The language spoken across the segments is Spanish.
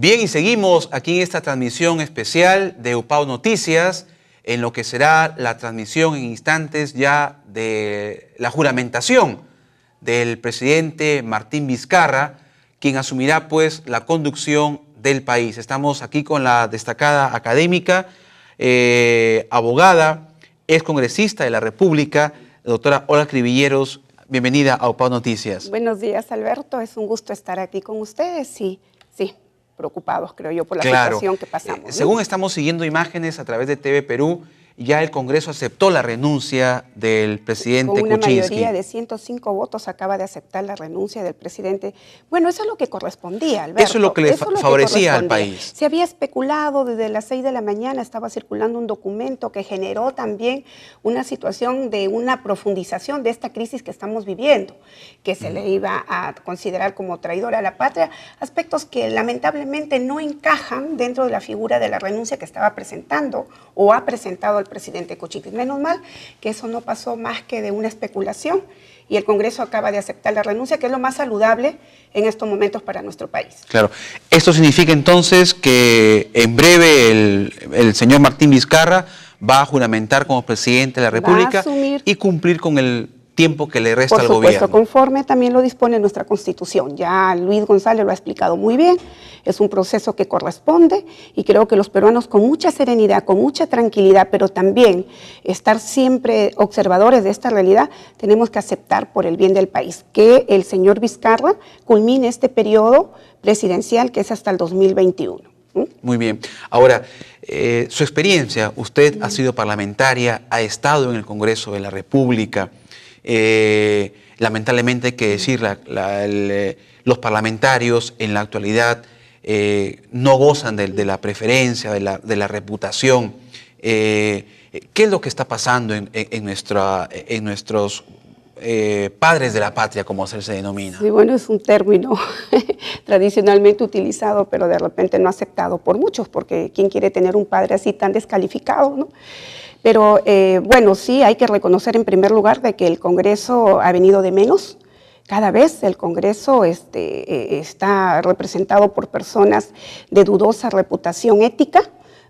Bien, y seguimos aquí en esta transmisión especial de UPAO Noticias, en lo que será la transmisión en instantes ya de la juramentación del presidente Martín Vizcarra, quien asumirá pues la conducción del país. Estamos aquí con la destacada académica, abogada, ex congresista de la República, la doctora Olga Cribilleros. Bienvenida a UPAO Noticias. Buenos días, Alberto. Es un gusto estar aquí con ustedes. Sí, preocupados, creo yo, por la situación que pasamos. Según estamos siguiendo imágenes a través de TV Perú, ya el Congreso aceptó la renuncia del presidente Kuczynski. Con una mayoría de 105 votos acaba de aceptar la renuncia del presidente. Bueno, eso es lo que correspondía, Alberto. Eso es lo que le favorecía al país. Se había especulado desde las 6 de la mañana, estaba circulando un documento que generó también una situación de una profundización de esta crisis que estamos viviendo, que se le iba a considerar como traidora a la patria, aspectos que lamentablemente no encajan dentro de la figura de la renuncia que estaba presentando o ha presentado el presidente Kuczynski. Menos mal que eso no pasó más que de una especulación y el Congreso acaba de aceptar la renuncia, que es lo más saludable en estos momentos para nuestro país. Claro. Esto significa entonces que en breve el señor Martín Vizcarra va a juramentar como presidente de la República y cumplir con el tiempo que le resta al gobierno. Por supuesto, conforme también lo dispone nuestra Constitución. Ya Luis González lo ha explicado muy bien, es un proceso que corresponde y creo que los peruanos con mucha serenidad, con mucha tranquilidad, pero también estar siempre observadores de esta realidad, tenemos que aceptar por el bien del país que el señor Vizcarra culmine este periodo presidencial que es hasta el 2021. Muy bien. Ahora, su experiencia, usted ha sido parlamentaria, ha estado en el Congreso de la República. Lamentablemente hay que decir, los parlamentarios en la actualidad no gozan de la preferencia, de la reputación. ¿Qué es lo que está pasando en nuestros padres de la patria, como se denomina? Sí, bueno, es un término tradicionalmente utilizado, pero de repente no aceptado por muchos, porque ¿quién quiere tener un padre así tan descalificado, no? Pero bueno, sí hay que reconocer en primer lugar de que el Congreso ha venido de menos. Cada vez el Congreso está representado por personas de dudosa reputación ética,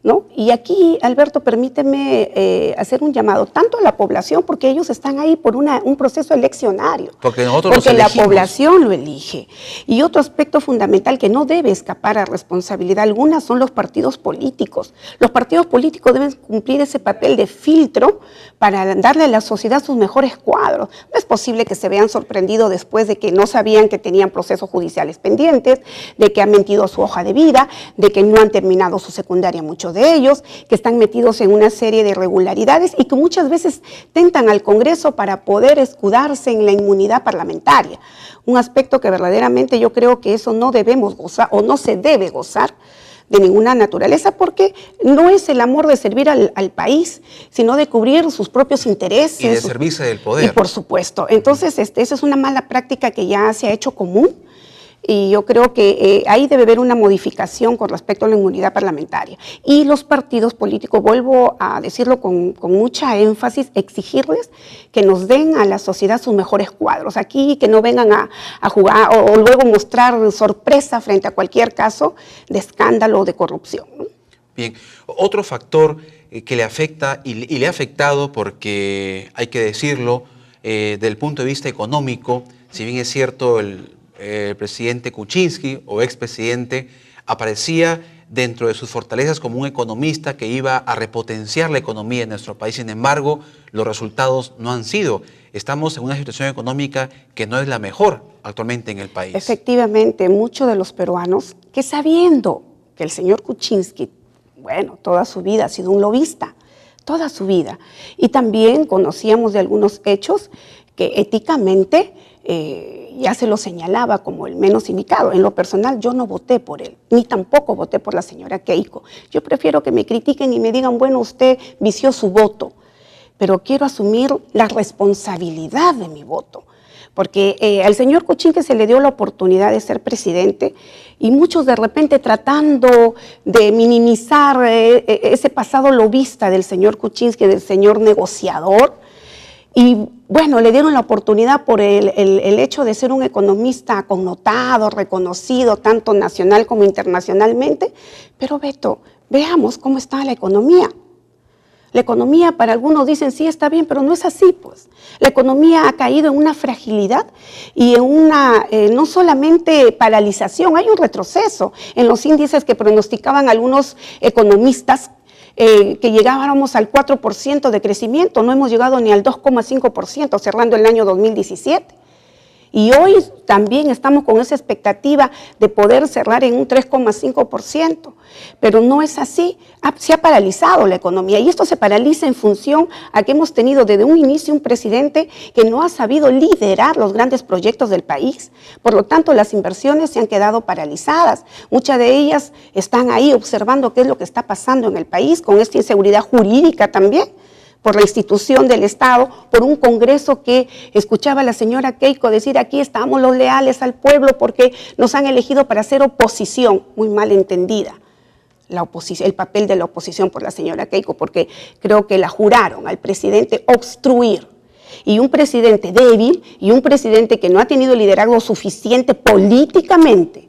¿no? Y aquí, Alberto, permíteme hacer un llamado tanto a la población, porque ellos están ahí por un proceso eleccionario. Porque la población lo elige. Y otro aspecto fundamental que no debe escapar a responsabilidad alguna son los partidos políticos. Los partidos políticos deben cumplir ese papel de filtro para darle a la sociedad sus mejores cuadros. No es posible que se vean sorprendidos después de que no sabían que tenían procesos judiciales pendientes, de que han mentido su hoja de vida, de que no han terminado su secundaria muchos de ellos, que están metidos en una serie de irregularidades y que muchas veces tentan al Congreso para poder escudarse en la inmunidad parlamentaria. Un aspecto que verdaderamente yo creo que eso no debemos gozar o no se debe gozar de ninguna naturaleza, porque no es el amor de servir al país, sino de cubrir sus propios intereses. Y de servirse del poder. Y por supuesto. Entonces, esa es una mala práctica que ya se ha hecho común. Y yo creo que ahí debe haber una modificación con respecto a la inmunidad parlamentaria. Y los partidos políticos, vuelvo a decirlo con mucha énfasis, exigirles que nos den a la sociedad sus mejores cuadros. Aquí que no vengan a jugar o luego mostrar sorpresa frente a cualquier caso de escándalo o de corrupción, ¿no? Bien, otro factor que le afecta y le ha afectado, porque hay que decirlo, desde el punto de vista económico, si bien es cierto el presidente Kuczynski o expresidente aparecía dentro de sus fortalezas como un economista que iba a repotenciar la economía de nuestro país. Sin embargo, los resultados no han sido. Estamos en una situación económica que no es la mejor actualmente en el país. Efectivamente, muchos de los peruanos que sabiendo que el señor Kuczynski, bueno, toda su vida ha sido un lobista, toda su vida, y también conocíamos de algunos hechos que éticamente ya se lo señalaba como el menos indicado. En lo personal, yo no voté por él, ni tampoco voté por la señora Keiko. Yo prefiero que me critiquen y me digan, bueno, usted vició su voto, pero quiero asumir la responsabilidad de mi voto. Porque al señor Kuczynski se le dio la oportunidad de ser presidente y muchos de repente tratando de minimizar ese pasado lobista del señor Kuczynski, del señor negociador, Y bueno, le dieron la oportunidad por el hecho de ser un economista connotado, reconocido, tanto nacional como internacionalmente. Pero Beto, veamos cómo está la economía. La economía, para algunos dicen, sí, está bien, pero no es así, pues. La economía ha caído en una fragilidad y en una, no solamente paralización, hay un retroceso en los índices que pronosticaban algunos economistas que llegábamos al 4% de crecimiento, no hemos llegado ni al 2,5% cerrando el año 2017. Y hoy también estamos con esa expectativa de poder cerrar en un 3,5%, pero no es así. Se ha paralizado la economía y esto se paraliza en función a que hemos tenido desde un inicio un presidente que no ha sabido liderar los grandes proyectos del país. Por lo tanto, las inversiones se han quedado paralizadas. Muchas de ellas están ahí observando qué es lo que está pasando en el país con esta inseguridad jurídica también, por la institución del Estado, por un Congreso que escuchaba a la señora Keiko decir aquí estamos los leales al pueblo porque nos han elegido para hacer oposición, muy mal entendida el papel de la oposición por la señora Keiko, porque creo que la juraron al presidente obstruir. Y un presidente débil y un presidente que no ha tenido liderazgo suficiente políticamente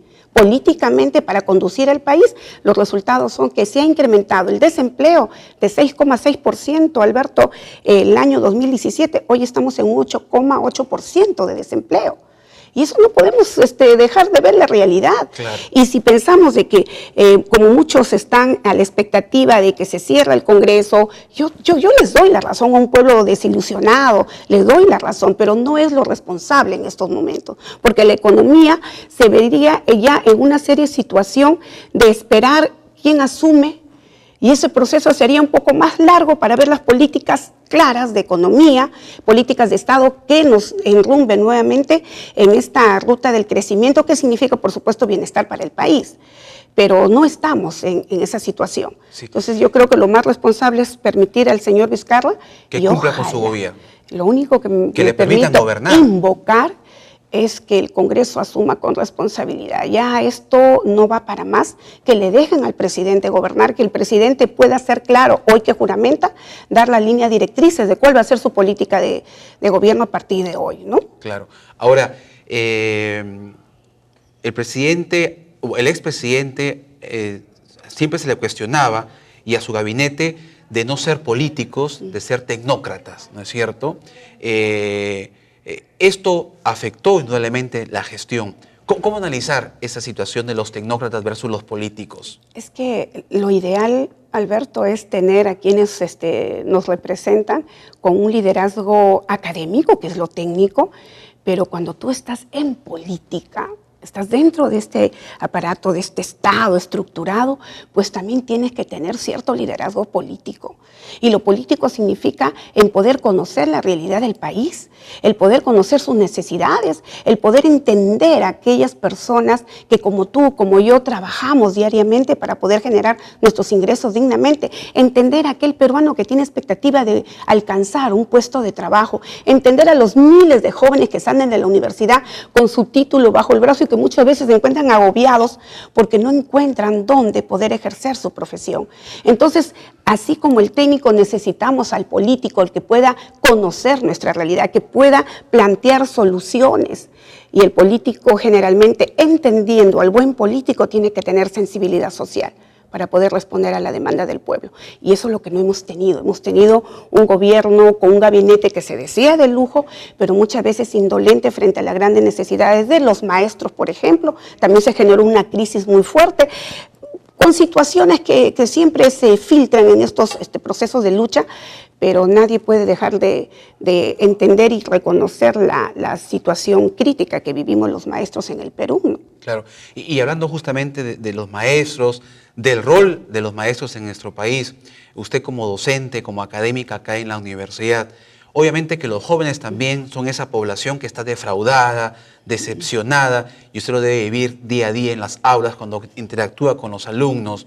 para conducir el país, los resultados son que se ha incrementado el desempleo de 6,6%, Alberto, el año 2017, hoy estamos en un 8,8% de desempleo. Y eso no podemos dejar de ver la realidad. Claro. Y si pensamos de que, como muchos están a la expectativa de que se cierre el Congreso, yo les doy la razón a un pueblo desilusionado, les doy la razón, pero no es lo responsable en estos momentos, porque la economía se vería ya en una seria situación de esperar quién asume, y ese proceso sería un poco más largo para ver las políticas claras de economía, políticas de Estado que nos enrumben nuevamente en esta ruta del crecimiento, que significa, por supuesto, bienestar para el país. Pero no estamos en esa situación. Sí. Entonces yo creo que lo más responsable es permitir al señor Vizcarra que cumpla con su gobierno. Lo único que le permitan gobernar. Invocar es que el Congreso asuma con responsabilidad. Ya esto no va para más, que le dejen al presidente gobernar, que el presidente pueda ser claro, hoy que juramenta, dar las líneas directrices de cuál va a ser su política de gobierno a partir de hoy, ¿no? Claro. Ahora, el presidente, el expresidente, siempre se le cuestionaba, y a su gabinete, de no ser políticos, de ser tecnócratas, ¿no es cierto? Esto afectó indudablemente la gestión. ¿Cómo analizar esa situación de los tecnócratas versus los políticos? Es que lo ideal, Alberto, es tener a quienes nos representan con un liderazgo académico, que es lo técnico, pero cuando tú estás en política, estás dentro de este aparato, de este Estado estructurado, pues también tienes que tener cierto liderazgo político. Y lo político significa en poder conocer la realidad del país, el poder conocer sus necesidades, el poder entender a aquellas personas que como tú, como yo, trabajamos diariamente para poder generar nuestros ingresos dignamente, entender a aquel peruano que tiene expectativa de alcanzar un puesto de trabajo, entender a los miles de jóvenes que salen de la universidad con su título bajo el brazo y que muchas veces se encuentran agobiados porque no encuentran dónde poder ejercer su profesión. Entonces, así como el técnico, necesitamos al político, el que pueda conocer nuestra realidad, que pueda plantear soluciones. Y el político, generalmente, entendiendo al buen político, tiene que tener sensibilidad social para poder responder a la demanda del pueblo. Y eso es lo que no hemos tenido. Hemos tenido un gobierno con un gabinete que se decía de lujo, pero muchas veces indolente frente a las grandes necesidades de los maestros, por ejemplo. También se generó una crisis muy fuerte, con situaciones que siempre se filtran en estos procesos de lucha, pero nadie puede dejar de entender y reconocer la situación crítica que vivimos los maestros en el Perú, ¿no? Claro, y hablando justamente de los maestros, del rol de los maestros en nuestro país, usted como docente, como académica acá en la universidad, obviamente que los jóvenes también son esa población que está defraudada, decepcionada, y usted lo debe vivir día a día en las aulas cuando interactúa con los alumnos.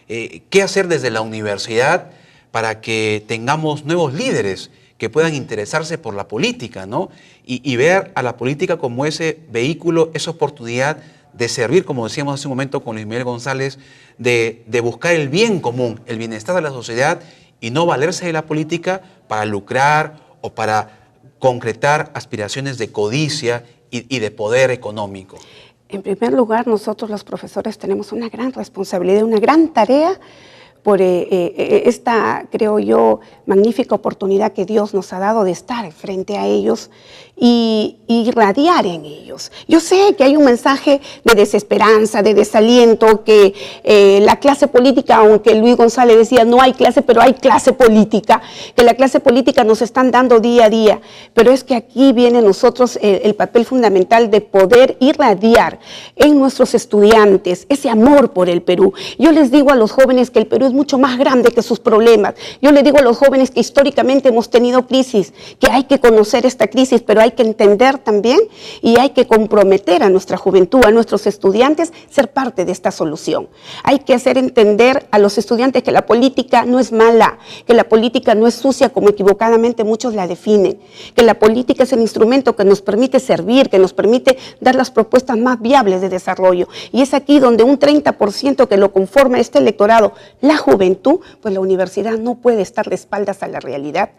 ¿Qué hacer desde la universidad para que tengamos nuevos líderes que puedan interesarse por la política, ¿no? Y ver a la política como ese vehículo, esa oportunidad de servir, como decíamos hace un momento con Luis Miguel González, de buscar el bien común, el bienestar de la sociedad y no valerse de la política para lucrar o para concretar aspiraciones de codicia y de poder económico? En primer lugar, nosotros los profesores tenemos una gran responsabilidad, una gran tarea por esta, creo yo, magnífica oportunidad que Dios nos ha dado de estar frente a ellos y irradiar en ellos. Yo sé que hay un mensaje de desesperanza, de desaliento, que la clase política, aunque Luis González decía no hay clase, pero hay clase política, que la clase política nos están dando día a día, pero es que aquí viene nosotros el papel fundamental de poder irradiar en nuestros estudiantes ese amor por el Perú. Yo les digo a los jóvenes que el Perú es mucho más grande que sus problemas. Yo les digo a los jóvenes que históricamente hemos tenido crisis, que hay que conocer esta crisis, pero hay que entender también y hay que comprometer a nuestra juventud, a nuestros estudiantes, ser parte de esta solución. Hay que hacer entender a los estudiantes que la política no es mala, que la política no es sucia como equivocadamente muchos la definen, que la política es el instrumento que nos permite servir, que nos permite dar las propuestas más viables de desarrollo. Y es aquí donde un 30% que lo conforma este electorado, la juventud, pues la universidad no puede estar de espaldas a la realidad.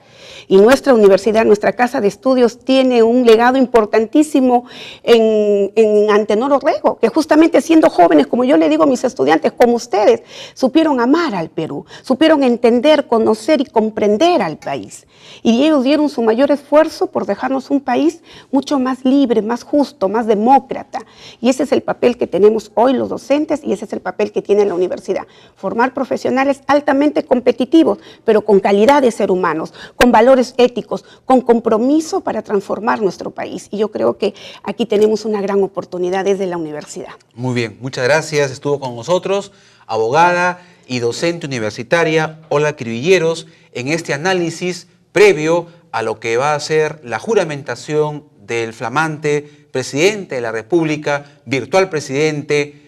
Y nuestra universidad, nuestra casa de estudios, tiene un legado importantísimo en Antenor Orrego, que justamente siendo jóvenes, como yo le digo a mis estudiantes, como ustedes, supieron amar al Perú, supieron entender, conocer y comprender al país. Y ellos dieron su mayor esfuerzo por dejarnos un país mucho más libre, más justo, más demócrata. Y ese es el papel que tenemos hoy los docentes y ese es el papel que tiene la universidad. Formar profesionales altamente competitivos, pero con calidad de ser humanos, con valores éticos, con compromiso para transformar nuestro país. Y yo creo que aquí tenemos una gran oportunidad desde la universidad. Muy bien, muchas gracias. Estuvo con nosotros, abogada y docente universitaria Olga Cribilleros, en este análisis previo a lo que va a ser la juramentación del flamante presidente de la República, virtual presidente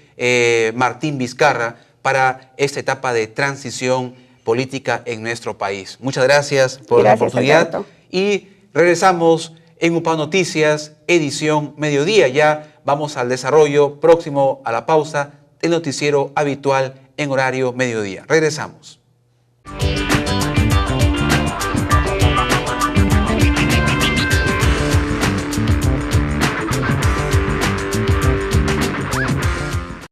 Martín Vizcarra, para esta etapa de transición política en nuestro país. Muchas gracias por la oportunidad. Alberto. Y regresamos en UPA Noticias, edición mediodía. Ya vamos al desarrollo próximo a la pausa del noticiero habitual en horario mediodía. Regresamos.